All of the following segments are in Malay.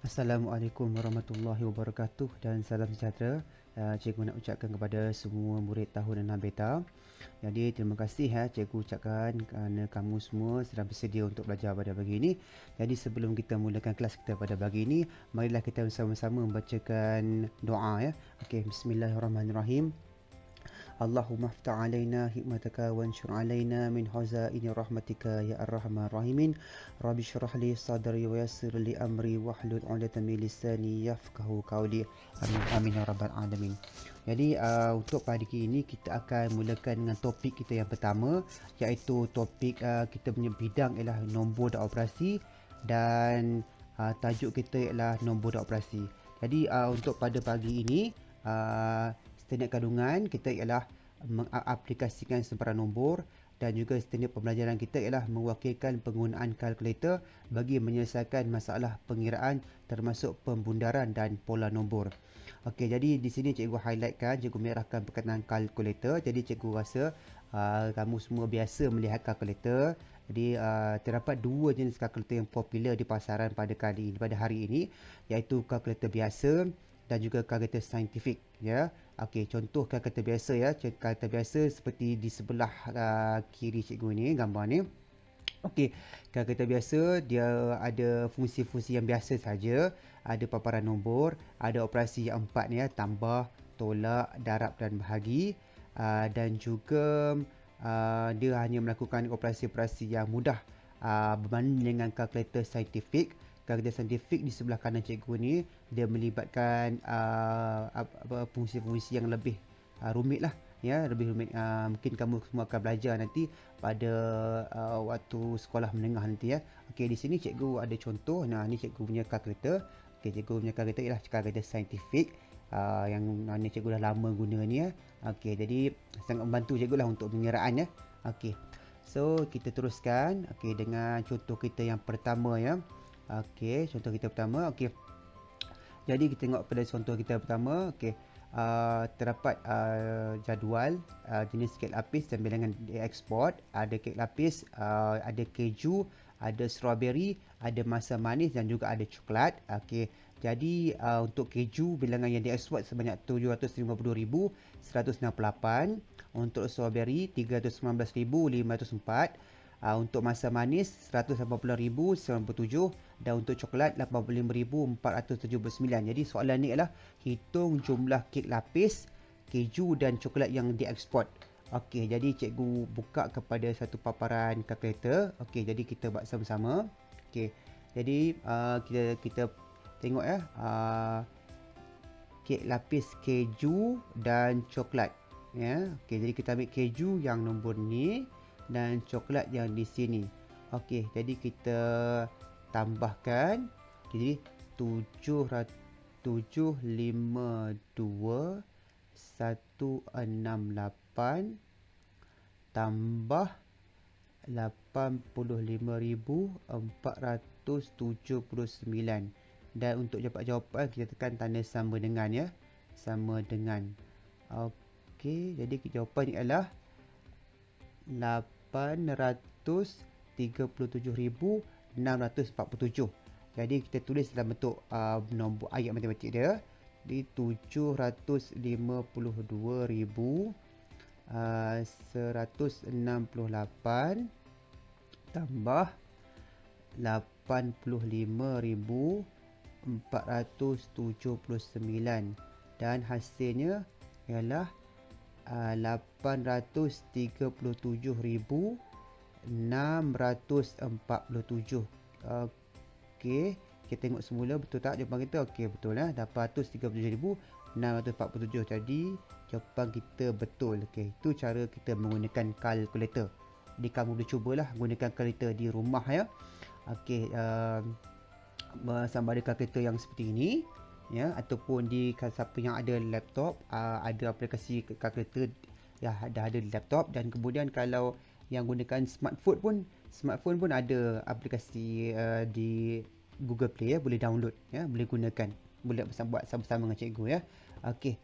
Assalamualaikum warahmatullahi wabarakatuh dan salam sejahtera. Cikgu nak ucapkan kepada semua murid tahun 6 beta. Jadi terima kasih cikgu ucapkan kerana kamu semua sedang bersedia untuk belajar pada pagi ini. Jadi sebelum kita mulakan kelas kita pada pagi ini, marilah kita bersama-sama membacakan doa ya. Okey, bismillahirrahmanirrahim. Allahumma aftah alaina hikmataka wanshur alaina min hazaini rahmatika ya arrahman rahimin. Rabbi syrah li sadri wa yassir li amri wahlul 'uqdatam min lisani yafqahu qawli. Amin amin ya rabbal alamin. Jadi untuk pagi ini kita akan mulakan dengan topik kita yang pertama, iaitu topik kita punya bidang ialah nombor dan operasi, dan tajuk kita ialah nombor dan operasi. Jadi untuk pada pagi ini standard kandungan kita ialah mengaplikasikan sebarang nombor, dan juga standard pembelajaran kita ialah mewakilkan penggunaan kalkulator bagi menyelesaikan masalah pengiraan termasuk pembundaran dan pola nombor. Okey, jadi di sini cikgu highlightkan, cikgu merahkan berkenaan kalkulator. Jadi cikgu rasa kamu semua biasa melihat kalkulator. Jadi terdapat dua jenis kalkulator yang popular di pasaran pada hari ini, iaitu kalkulator biasa dan juga kalkulator saintifik ya. Okey, contoh kalkulator biasa ya. Kalkulator biasa seperti di sebelah kiri cikgu ni, gambar ni. Okey, kalkulator biasa dia ada fungsi-fungsi yang biasa saja. Ada paparan nombor, ada operasi yang 4 ya, tambah, tolak, darab dan bahagi. Dan juga dia hanya melakukan operasi-operasi yang mudah berbanding dengan kalkulator saintifik. Kalkulator saintifik di sebelah kanan cikgu ni, dia melibatkan fungsi-fungsi yang lebih rumit lah ya, lebih rumit. Mungkin kamu semua akan belajar nanti pada waktu sekolah menengah nanti ya. Okey, di sini cikgu ada contoh. Nah, ni cikgu punya kalkulator. Okey, cikgu punya kalkulator ialah kalkulator saintifik yang mana cikgu dah lama guna ni ya. Okey, jadi sangat membantu cikgu lah untuk pengiraan ya. Okey, so kita teruskan dengan contoh kita yang pertama ya. Okey, contoh kita pertama. Okey, jadi kita tengok pada contoh kita pertama. Okey, terdapat jadual jenis kek lapis dan bilangan dieksport. Ada kek lapis, ada keju, ada strawberry, ada masa manis dan juga ada coklat. Okey, jadi untuk keju bilangan yang dieksport sebanyak 752,168. Untuk strawberry 319,504. Untuk masa manis 180,097, dan untuk coklat 85,479. Jadi soalan ni adalah hitung jumlah kek lapis, keju dan coklat yang dieksport. Okey, jadi cikgu buka kepada satu paparan kalkulator. Okey, jadi kita buat sama-sama. Okey, jadi kita tengok ya, kek lapis, keju dan coklat ya. Okey, jadi kita ambil keju yang nombor ni dan coklat yang di sini. Okey, jadi kita tambahkan. Jadi 752,168 tambah 85,479, dan untuk dapat jawapan kita tekan tanda sama dengan ya, sama dengan. Okey, jadi jawapan ialah 837,647. Jadi kita tulis dalam bentuk nombor ayat matematik dia. Di 752,168 tambah 85,479, dan hasilnya ialah 837,647. Okey, kita tengok semula betul tak jawapan kita. Okey, betul lah, 837,647. Jadi jawapan kita betul. Okey, itu cara kita menggunakan kalkulator. Jadi kamu boleh cubalah gunakan kalkulator di rumah ya. Okey, sama ada kalkulator yang seperti ini ya, ataupun di siapa yang ada laptop, ada aplikasi kalkulator ya, dah ada di laptop. Dan kemudian kalau yang gunakan smartphone pun ada aplikasi di Google Play ya, boleh download ya, boleh gunakan, boleh buat sama-sama dengan cikgu ya. Okey.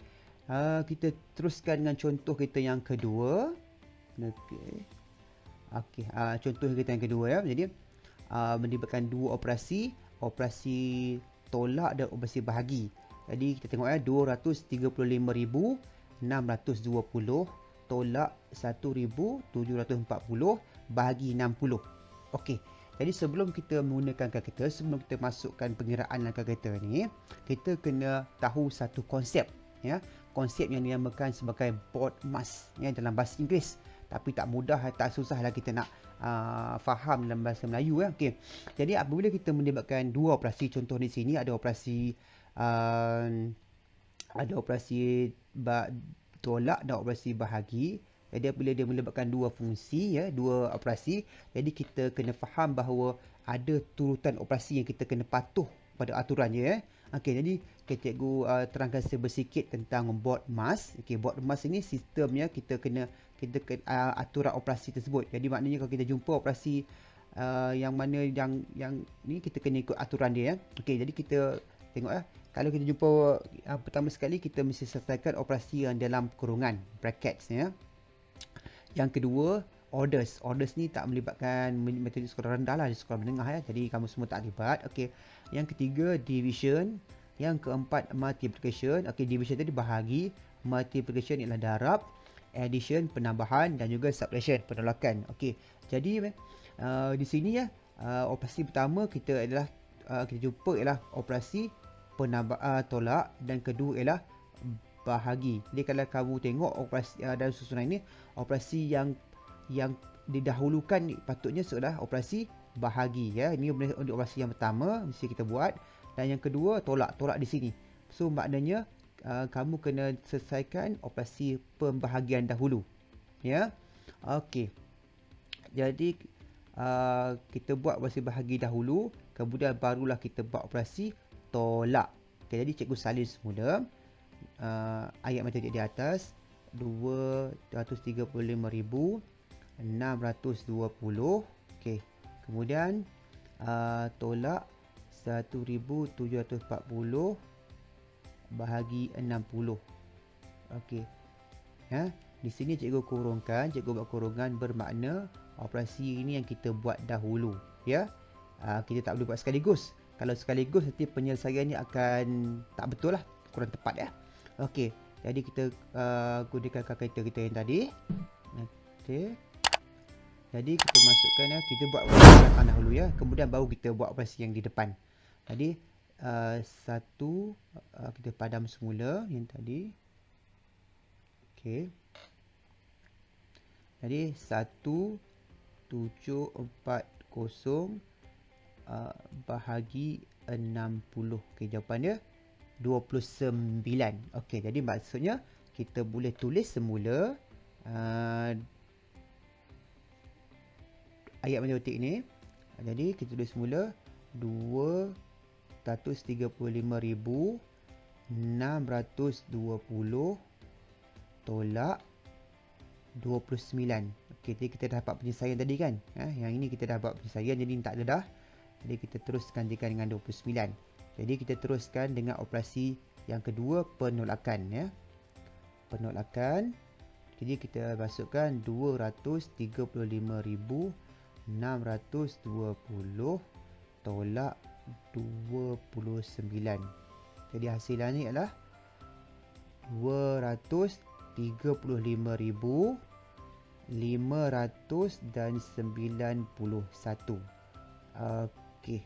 Kita teruskan dengan contoh kita yang kedua. Okey. Contoh kita yang kedua ya. Jadi melibatkan dua operasi tolak dan operasi bahagi. Jadi kita tengok ya, 235,620 tolak 1,740 bahagi 60. Okey. Jadi sebelum kita menggunakan kalkulator, sebelum kita masukkan pengiraan dalam kalkulator ni, kita kena tahu satu konsep ya. Konsep yang dinamakan sebagai BODMAS ya dalam bahasa Inggeris. Tapi tak mudah, tak susahlah kita nak faham dalam bahasa Melayu ya. Okey. Jadi apabila kita melibatkan dua operasi, contoh di sini ada operasi tolak dan operasi bahagi. Jadi apabila dia melibatkan dua fungsi ya, dua operasi, jadi kita kena faham bahawa ada turutan operasi yang kita kena patuh pada aturannya ya. Okey, jadi cikgu terangkan sedikit tentang BODMAS. Okey, BODMAS ini sistemnya kita kena aturan operasi tersebut. Jadi maknanya kalau kita jumpa operasi yang mana yang ni, kita kena ikut aturan dia ya. Okey, jadi kita tengok ya. Kalau kita jumpa pertama sekali, kita mesti selesaikan operasi yang dalam kurungan, brackets ya. Yang kedua, orders. Orders ni tak melibatkan metode sekolah rendah lah, di sekolah menengah ya. Jadi kamu semua tak libat. Okey. Yang ketiga, division. Yang keempat, multiplication. Okey, division tadi bahagi, multiplication ialah darab, addition penambahan, dan juga subtraction penolakan. Okey. Jadi di sini ya, operasi pertama kita jumpa ialah operasi tolak, dan kedua ialah bahagi. Jadi kalau kamu tengok operasi dalam susunan ini, operasi yang didahulukan ni patutnya adalah operasi bahagi ya. Ini operasi yang pertama mesti kita buat, dan yang kedua tolak di sini. So maknanya kamu kena selesaikan operasi pembahagian dahulu ya. Okey. Jadi kita buat operasi bahagi dahulu, kemudian barulah kita buat operasi tolak. Okay, jadi cikgu salin semula ayat matematik di atas. 235,620. Okey. Kemudian tolak 1,740 bahagi 60. Okey. Ya, di sini cikgu kurungkan, cikgu buat kurungan bermakna operasi ini yang kita buat dahulu ya. Kita tak boleh buat sekaligus. Kalau sekaligus nanti penyelesaiannya akan tak betul lah, kurang tepat ya. Okey, jadi kita gunakan kalkulator kita yang tadi. Okey. Jadi kita masukkan ya, kita buat operasi belakang dahulu ya, kemudian baru kita buat operasi yang di depan. Jadi kita padam semula yang tadi. Okey. Jadi 1,740 bahagi 60. Okey, jawapannya 29. Okey, jadi maksudnya kita boleh tulis semula ayat matematik ni. Jadi kita tulis semula 235,620 tolak 29. Okey, jadi kita dah dapat penyelesaian tadi kan. Yang ini kita dah dapat penyelesaian, jadi tak ada dah. Jadi kita teruskan dengan 29. Jadi kita teruskan dengan operasi yang kedua, penolakan ya. Penolakan. Jadi kita masukkan 235,620 tolak 29. Jadi hasilannya ialah 235,591. Okey.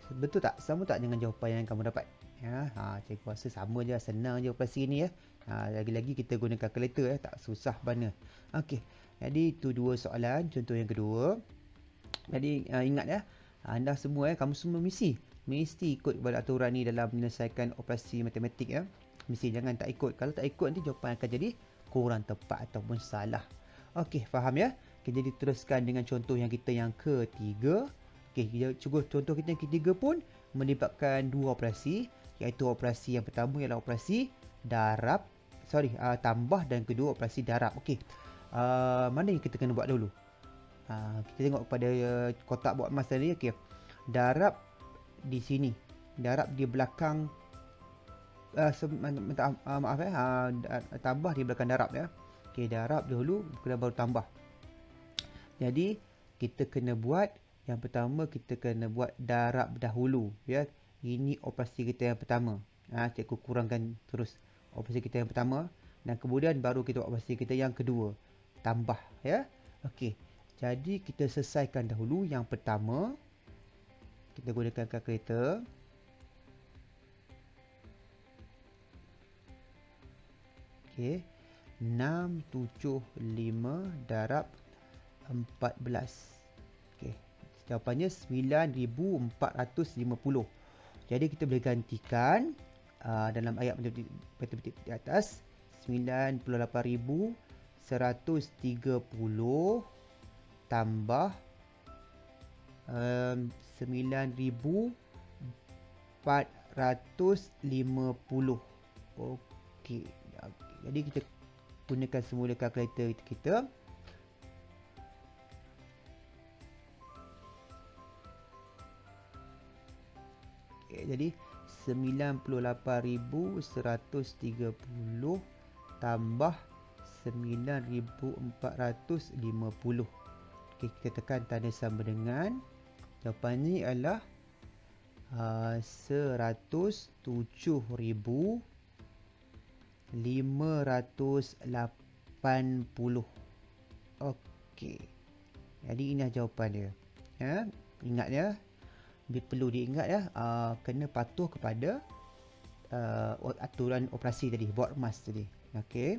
Betul tak? Sama tak dengan jawapan yang kamu dapat? Ya, cikgu rasa sama je, senang je operasi ni ya. Lagi-lagi kita guna kalkulator ya, tak susah mana. Okey. Jadi itu dua soalan, contoh yang kedua. Jadi ingat ya, anda semua kamu semua mesti ikut kepada aturan ni dalam menyelesaikan operasi matematik ya. Mesti, jangan tak ikut. Kalau tak ikut nanti jawapan akan jadi kurang tepat ataupun salah. Okey, faham ya? Okay, jadi teruskan dengan contoh yang kita yang ketiga. Okey, kita cuba contoh kita yang ketiga pun melibatkan dua operasi, iaitu operasi yang pertama ialah operasi darab, tambah, dan kedua operasi darab. Okey. Mana yang kita kena buat dulu? Kita tengok pada kotak buat emas tadi. Okey. Darab di sini. Darab di belakang tambah di belakang darab ya. Okey, darab dulu baru tambah. Jadi kita kena buat yang pertama, kita kena buat darab dahulu ya. Ini operasi kita yang pertama. Cikgu kurangkan terus operasi kita yang pertama, dan kemudian baru kita buat operasi kita yang kedua, tambah ya. Okey. Jadi kita selesaikan dahulu yang pertama. Kita gunakan kalkulator. Okey. 675 darab 14. Okey. Jawapannya 9450. Jadi kita boleh gantikan dalam ayat matematik di atas, 98,130 tambah 9,450. Okey. Jadi kita gunakan semula kalkulator kita. Okay, jadi 98,130 tambah 9,450. Okay, kita tekan tanda sama dengan. Jawapannya adalah 107,580. Okey. Jadi inilah jawapan dia. Ya, ingat ya. Perlu diingat ya, kena patuh kepada aturan operasi tadi, buat emas tadi. Okey.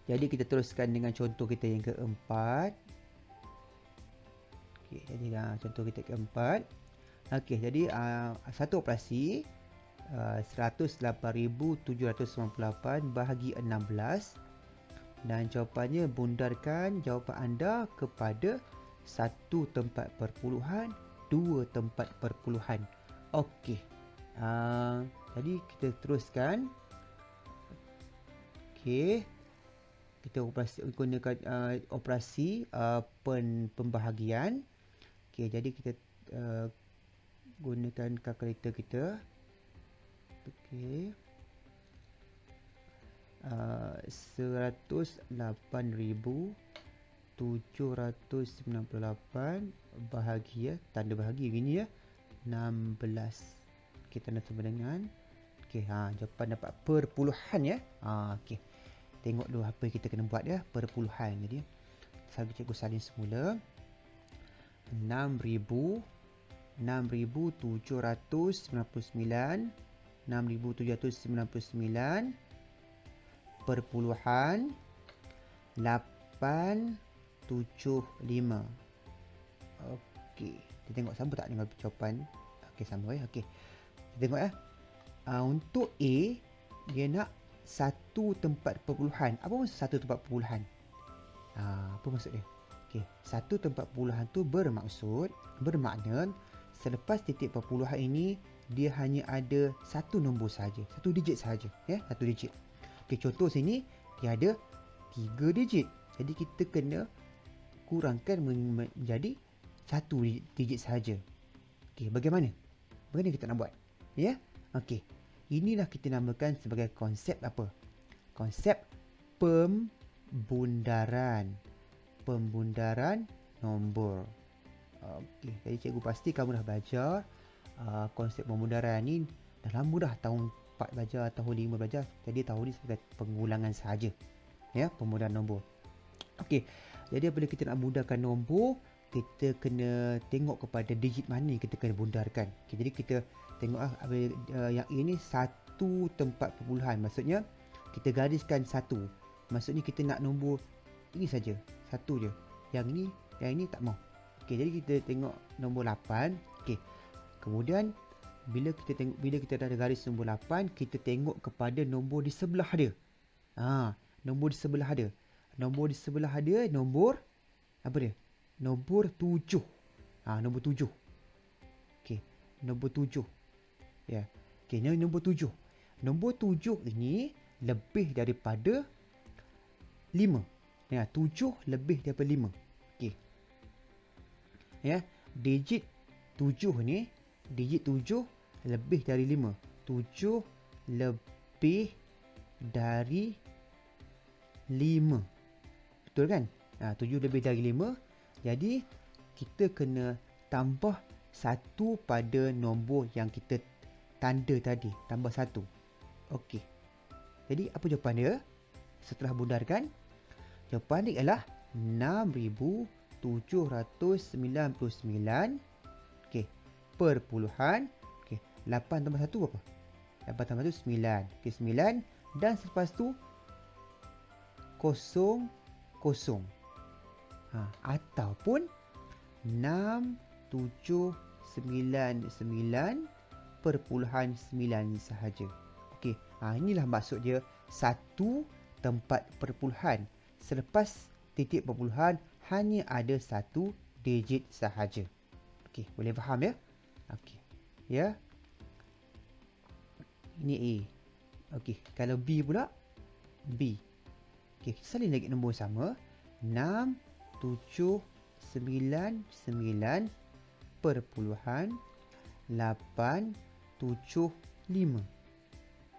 Jadi kita teruskan dengan contoh kita yang keempat. Okey, jadi contoh kita keempat. Okey, jadi satu operasi 108,798 bahagi 16, dan jawapannya bundarkan jawapan anda kepada satu tempat perpuluhan, dua tempat perpuluhan. Okey. Jadi kita teruskan. Okey. Kita gunakan operasi pembahagian. Okey, jadi kita gunakan kalkulator kita. Okey. 108,798 bahagi tanda bahagi gini ya, 16. Kita nak sama dengan. Okey, jawapan dapat perpuluhan ya. Okey. Tengok dulu apa yang kita kena buat ya, perpuluhan. Jadi cikgu salin semula. 6,799 perpuluhan 875. Okey, kita tengok sama tak dengan jawapan. Okey, sama ya. Okey, kita tengok ya. Untuk A, dia nak satu tempat perpuluhan. Apa maksud satu tempat perpuluhan? Apa maksud dia? Okey, satu tempat perpuluhan tu bermakna selepas titik perpuluhan ini dia hanya ada satu nombor saja, satu digit saja ya, satu digit. Okey, contoh sini dia ada 3 digit. Jadi kita kena kurangkan menjadi satu digit saja. Okey, bagaimana? Bagaimana kita nak buat? Ya? Okey. Inilah kita namakan sebagai konsep apa? Konsep pembundaran. Pembundaran nombor. Okey, jadi cikgu pasti kamu dah belajar konsep pembundaran ni. Dah lama dah, tahun 4 belajar, tahun 5 belajar. Jadi tahun ni sebagai pengulangan sahaja. Ya, pembundaran nombor. Okey, jadi apabila kita nak bundarkan nombor, kita kena tengok kepada digit mana yang kita kena bundarkan. Okay, jadi kita tengok yang ini satu tempat perpuluhan. Maksudnya kita gariskan satu. Maksudnya kita nak nombor ini saja, satu je. Yang ini tak mau. Okey, jadi kita tengok nombor 8. Okey. Kemudian bila kita dah ada garis nombor 8, kita tengok kepada nombor di sebelah dia. Nombor di sebelah dia. Nombor di sebelah dia nombor apa dia? Nombor 7. Nombor 7. Okey. nombor 7. Ya. Okey, ini nombor 7. Nombor 7 ini lebih daripada 5. Ya, 7 lebih daripada 5. Okey. Ya, digit 7 ni, digit 7 lebih dari 5. 7 lebih dari 5. Betul kan? 7 lebih dari 5. Jadi kita kena tambah 1 pada nombor yang kita tanda tadi. Tambah 1. Okey. Jadi apa jawapan dia? Setelah bundarkan, jawapan dia ialah 6,799. Okey. Perpuluhan. Okey. 8 tambah 1 berapa? 8 tambah 1 9. Okey, 9. Dan selepas tu 0, 0. Ataupun 6,799,9 sahaja. Okey. Inilah maksud dia satu tempat perpuluhan. Selepas titik perpuluhan hanya ada satu digit sahaja. Okey, boleh faham ya? Okey. Ya. Ini A. Okey, kalau B pula, B. Okey, salin lagi nombor sama. 6,799,875.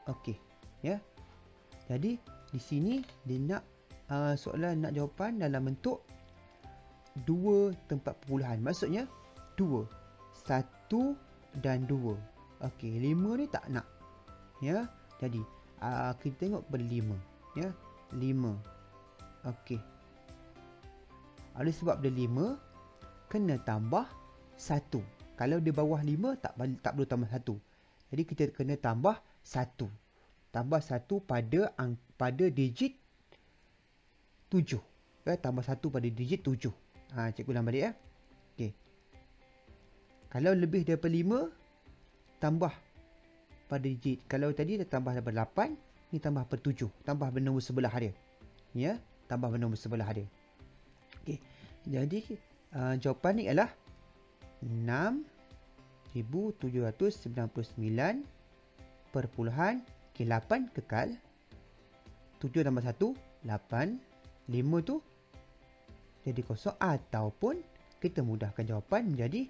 Okey, ya. Jadi di sini dia nak soalan nak jawapan dalam bentuk dua tempat perpuluhan. Maksudnya 2. 1 dan 2. Okey, 5 ni tak nak. Ya. Jadi kita tengok pada 5. Ya. 5. Okey. Oleh sebab dia 5, kena tambah 1. Kalau di bawah 5 tak perlu tambah 1. Jadi kita kena tambah 1. Tambah 1 pada digit 7. Ya, tambah 1 pada digit 7. Cikgu ulang balik ya. Okey. Kalau lebih daripada 5, tambah pada digit. Kalau tadi dah tambah daripada 8, ni tambah pada 7. Tambah pada nombor sebelah dia. Ya, tambah pada nombor sebelah dia. Okey. Jadi jawapan ni ialah 6,799 perpuluhan. Okey, 8 kekal. 7 tambah 1, 8. 5 tu jadi kosong. Ataupun kita mudahkan jawapan menjadi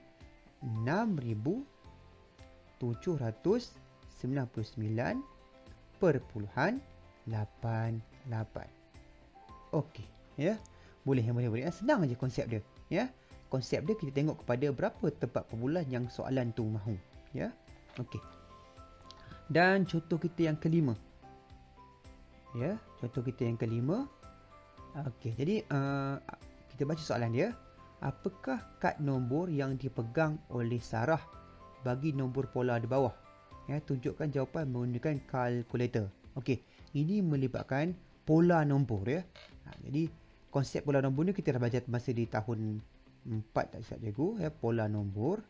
6,799,88. Okey, ya. Boleh. Senang aja konsep dia, ya. Konsep dia kita tengok kepada berapa tempat perpuluhan yang soalan tu mahu, ya. Okey. Dan contoh kita yang kelima. Ya, contoh kita yang kelima. Okey, jadi kita baca soalan dia. Apakah kad nombor yang dipegang oleh Sarah bagi nombor polar di bawah? Ya, tunjukkan jawapan menggunakan kalkulator. Okey, ini melibatkan pola nombor ya. Jadi konsep pola nombor ni kita dah belajar masa di tahun 4 tak silap cikgu ya, pola nombor.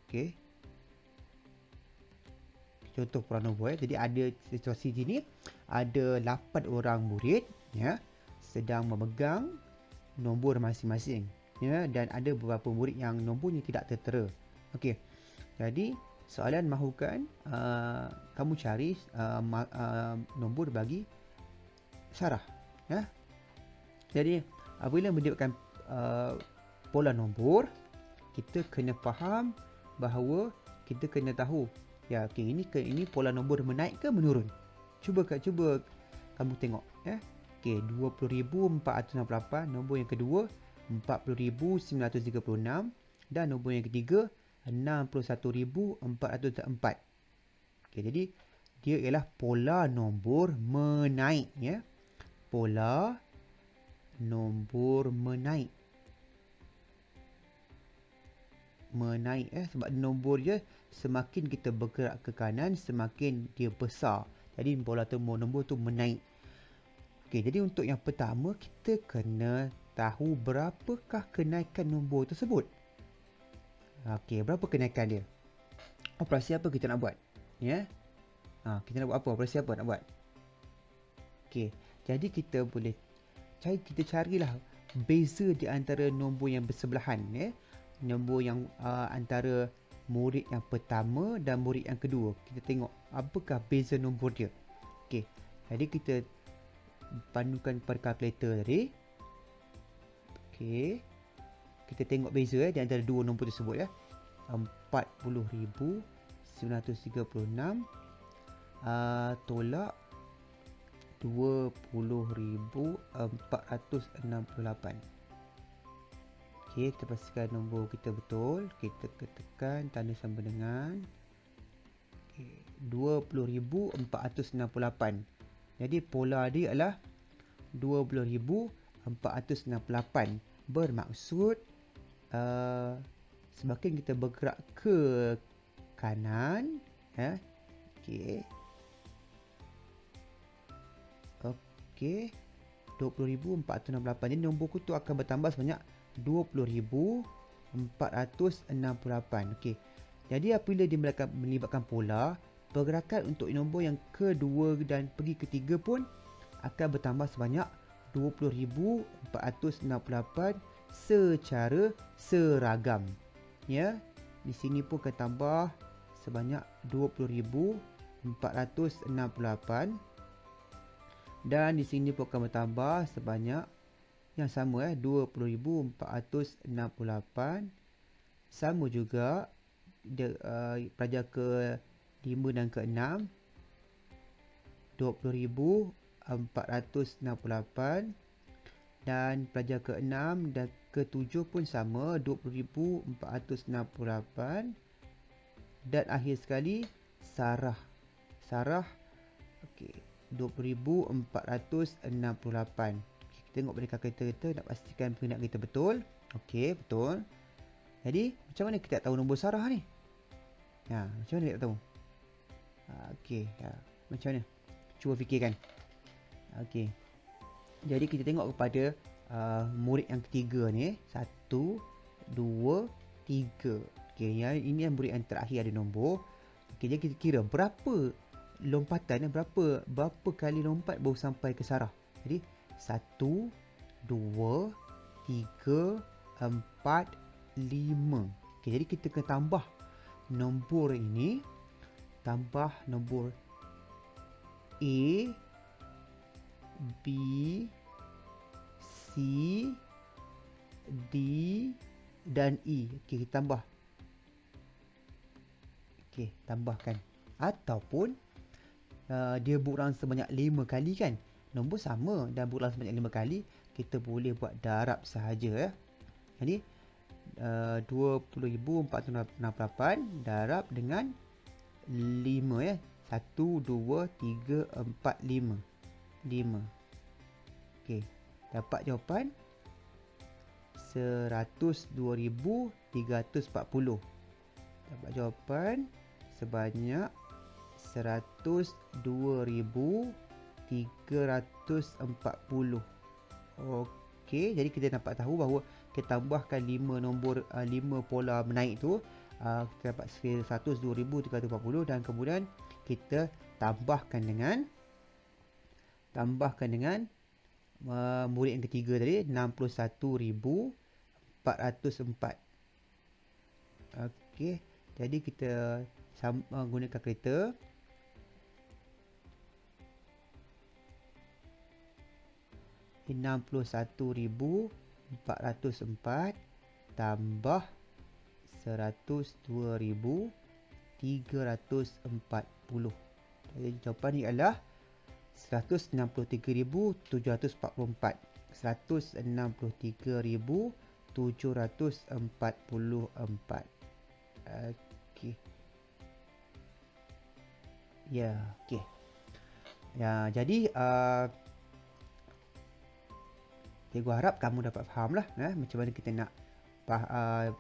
Okey. Contoh pola nombor ya. Jadi ada situasi sini ada 8 orang murid ya sedang memegang nombor masing-masing ya, dan ada beberapa murid yang nombornya tidak tertera. Okey. Jadi soalan mahukan kamu cari nombor bagi Sarah ya. Jadi apabila melibatkan pola nombor, kita kena faham bahawa kita kena tahu ya, okey, ini pola nombor menaik ke menurun. Cuba kamu tengok ya. Okey, 20,468, nombor yang kedua 40,936 dan nombor yang ketiga 61,404. Okey, jadi dia ialah pola nombor menaik ya. Pola nombor menaik. Sebab nombor dia semakin kita bergerak ke kanan semakin dia besar. Jadi pola nombor tu menaik. Okey, jadi untuk yang pertama kita kena tahu berapakah kenaikan nombor tersebut. Okey, berapa kenaikan dia? Operasi apa kita nak buat? Ya. Kita nak buat apa? Operasi apa nak buat? Okey, jadi kita carilah beza di antara nombor yang bersebelahan ya. Nombor yang antara murid yang pertama dan murid yang kedua. Kita tengok apakah beza nombor dia. Okey. Jadi kita pandukan pada kalkulator tadi. Okey. Kita tengok beza di antara dua nombor tersebut ya. 40,936 tolak 20,468. Okey, kita pastikan nombor kita betul. Kita tekan tanda sama dengan 20,468. Jadi pola dia adalah 20,468. Bermaksud semakin kita bergerak ke kanan, ya. Okey. Okey. 20,468. Jadi nombor tu akan bertambah sebanyak 20,468. Okey. Jadi apabila dia melibatkan pola, pergerakan untuk nombor yang kedua dan pergi ketiga pun akan bertambah sebanyak 20,468 secara seragam. Ya. Di sini pun akan tambah sebanyak 20,468 dan di sini pun akan bertambah sebanyak yang sama 20,468. Sama juga pelajar ke-5 dan ke-6 20,468 dan pelajar ke-6 dan ke-7 pun sama 20,468 dan akhir sekali Sarah okey 20,468. Kita tengok pada kalkulator kita nak pastikan pengenaan kita betul. Okey, betul. Jadi, macam mana kita nak tahu nombor Sarah ni? Macam mana kita tahu? Okey, macam mana? Cuba fikirkan. Okey. Jadi kita tengok kepada murid yang ketiga ni, 1, 2, 3. Okey, ini yang murid yang terakhir ada nombor. Okey, jadi kita kira berapa lompatan, berapa kali lompat baru sampai ke Sarah. Jadi 1, 2, 3, 4, 5. Okey, jadi kita kena tambah nombor ini, tambah nombor A, B, C, D dan E. Okey, kita tambah. Okey, tambahkan. Ataupun dia berurang sebanyak 5 kali kan. Nombor sama dan berurang sebanyak 5 kali, kita boleh buat darab sahaja ya. Jadi 20,468 darab dengan 5 ya. 1, 2, 3, 4, 5. 5. Okey, dapat jawapan 102,340. Dapat jawapan sebanyak 102,340. Okey, jadi kita dapat tahu bahawa kita tambahkan 5 nombor 5 pola menaik tu, kita dapat 102,340 dan kemudian kita tambahkan dengan murid yang ketiga tadi 61,404. Okey, jadi kita gunakan kalkulator. Ini 61,404 tambah 102,340. Jadi jawapan ini adalah 163,744. 163,744. Okey. Ya, okey. Ya, jadi cikgu harap kamu dapat faham lah macam mana kita nak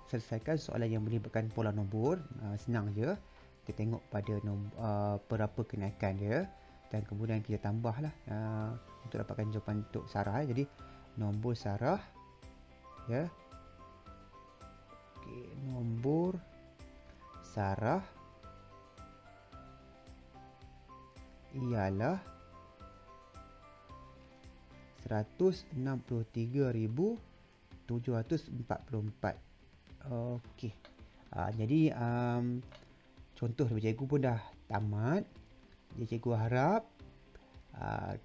selesaikan soalan yang melibatkan pola nombor. Senang je. Kita tengok pada berapa kenaikan dia dan kemudian kita tambahlah untuk dapatkan jawapan untuk Sarah. Jadi nombor Sarah ya. Okey, nombor Sarah ialah 163,744. Okey. Jadi contoh daripada cikgu pun dah tamat. Jadi cikgu harap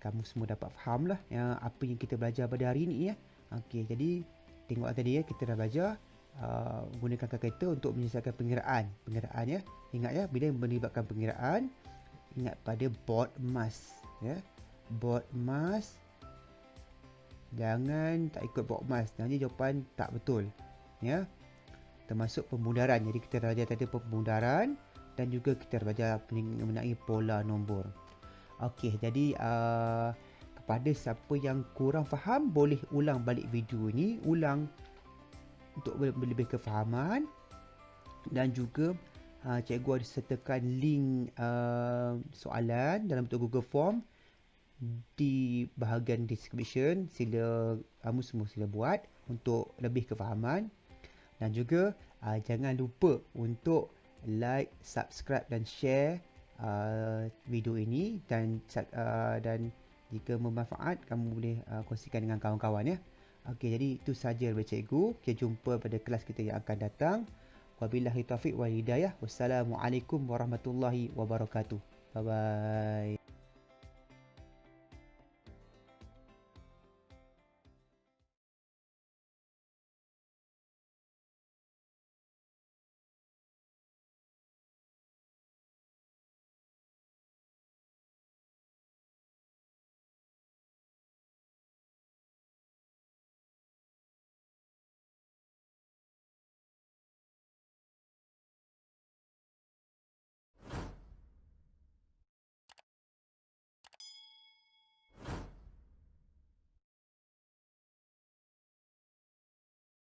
kamu semua dapat faham lah apa yang kita belajar pada hari ini ya. Okey, jadi tengok tadi ya, kita dah belajar gunakan kalkulator untuk menyelesaikan pengiraan ya. Ingat ya, bila melibatkan pengiraan, ingat pada BODMAS ya. BODMAS, jangan tak ikut BODMAS, nanti jawapan tak betul ya. Termasuk pemudaran. Jadi kita dah belajar tadi pemudaran dan juga kita belajar mengenai pola nombor. Okey, jadi kepada siapa yang kurang faham, boleh ulang balik video ni, ulang untuk lebih kefahaman. Dan juga cikgu ada sertakan link soalan dalam bentuk Google Form di bahagian description. Sila kamu semua sila buat untuk lebih kefahaman. Dan juga jangan lupa untuk like, subscribe dan share video ini, dan jika bermanfaat kamu boleh kongsikan dengan kawan-kawan ya. Okey, jadi itu sahaja daripada cikgu. Kita jumpa pada kelas kita yang akan datang. Wabillahi taufiq wal hidayah. Wassalamualaikum warahmatullahi wabarakatuh. Bye bye.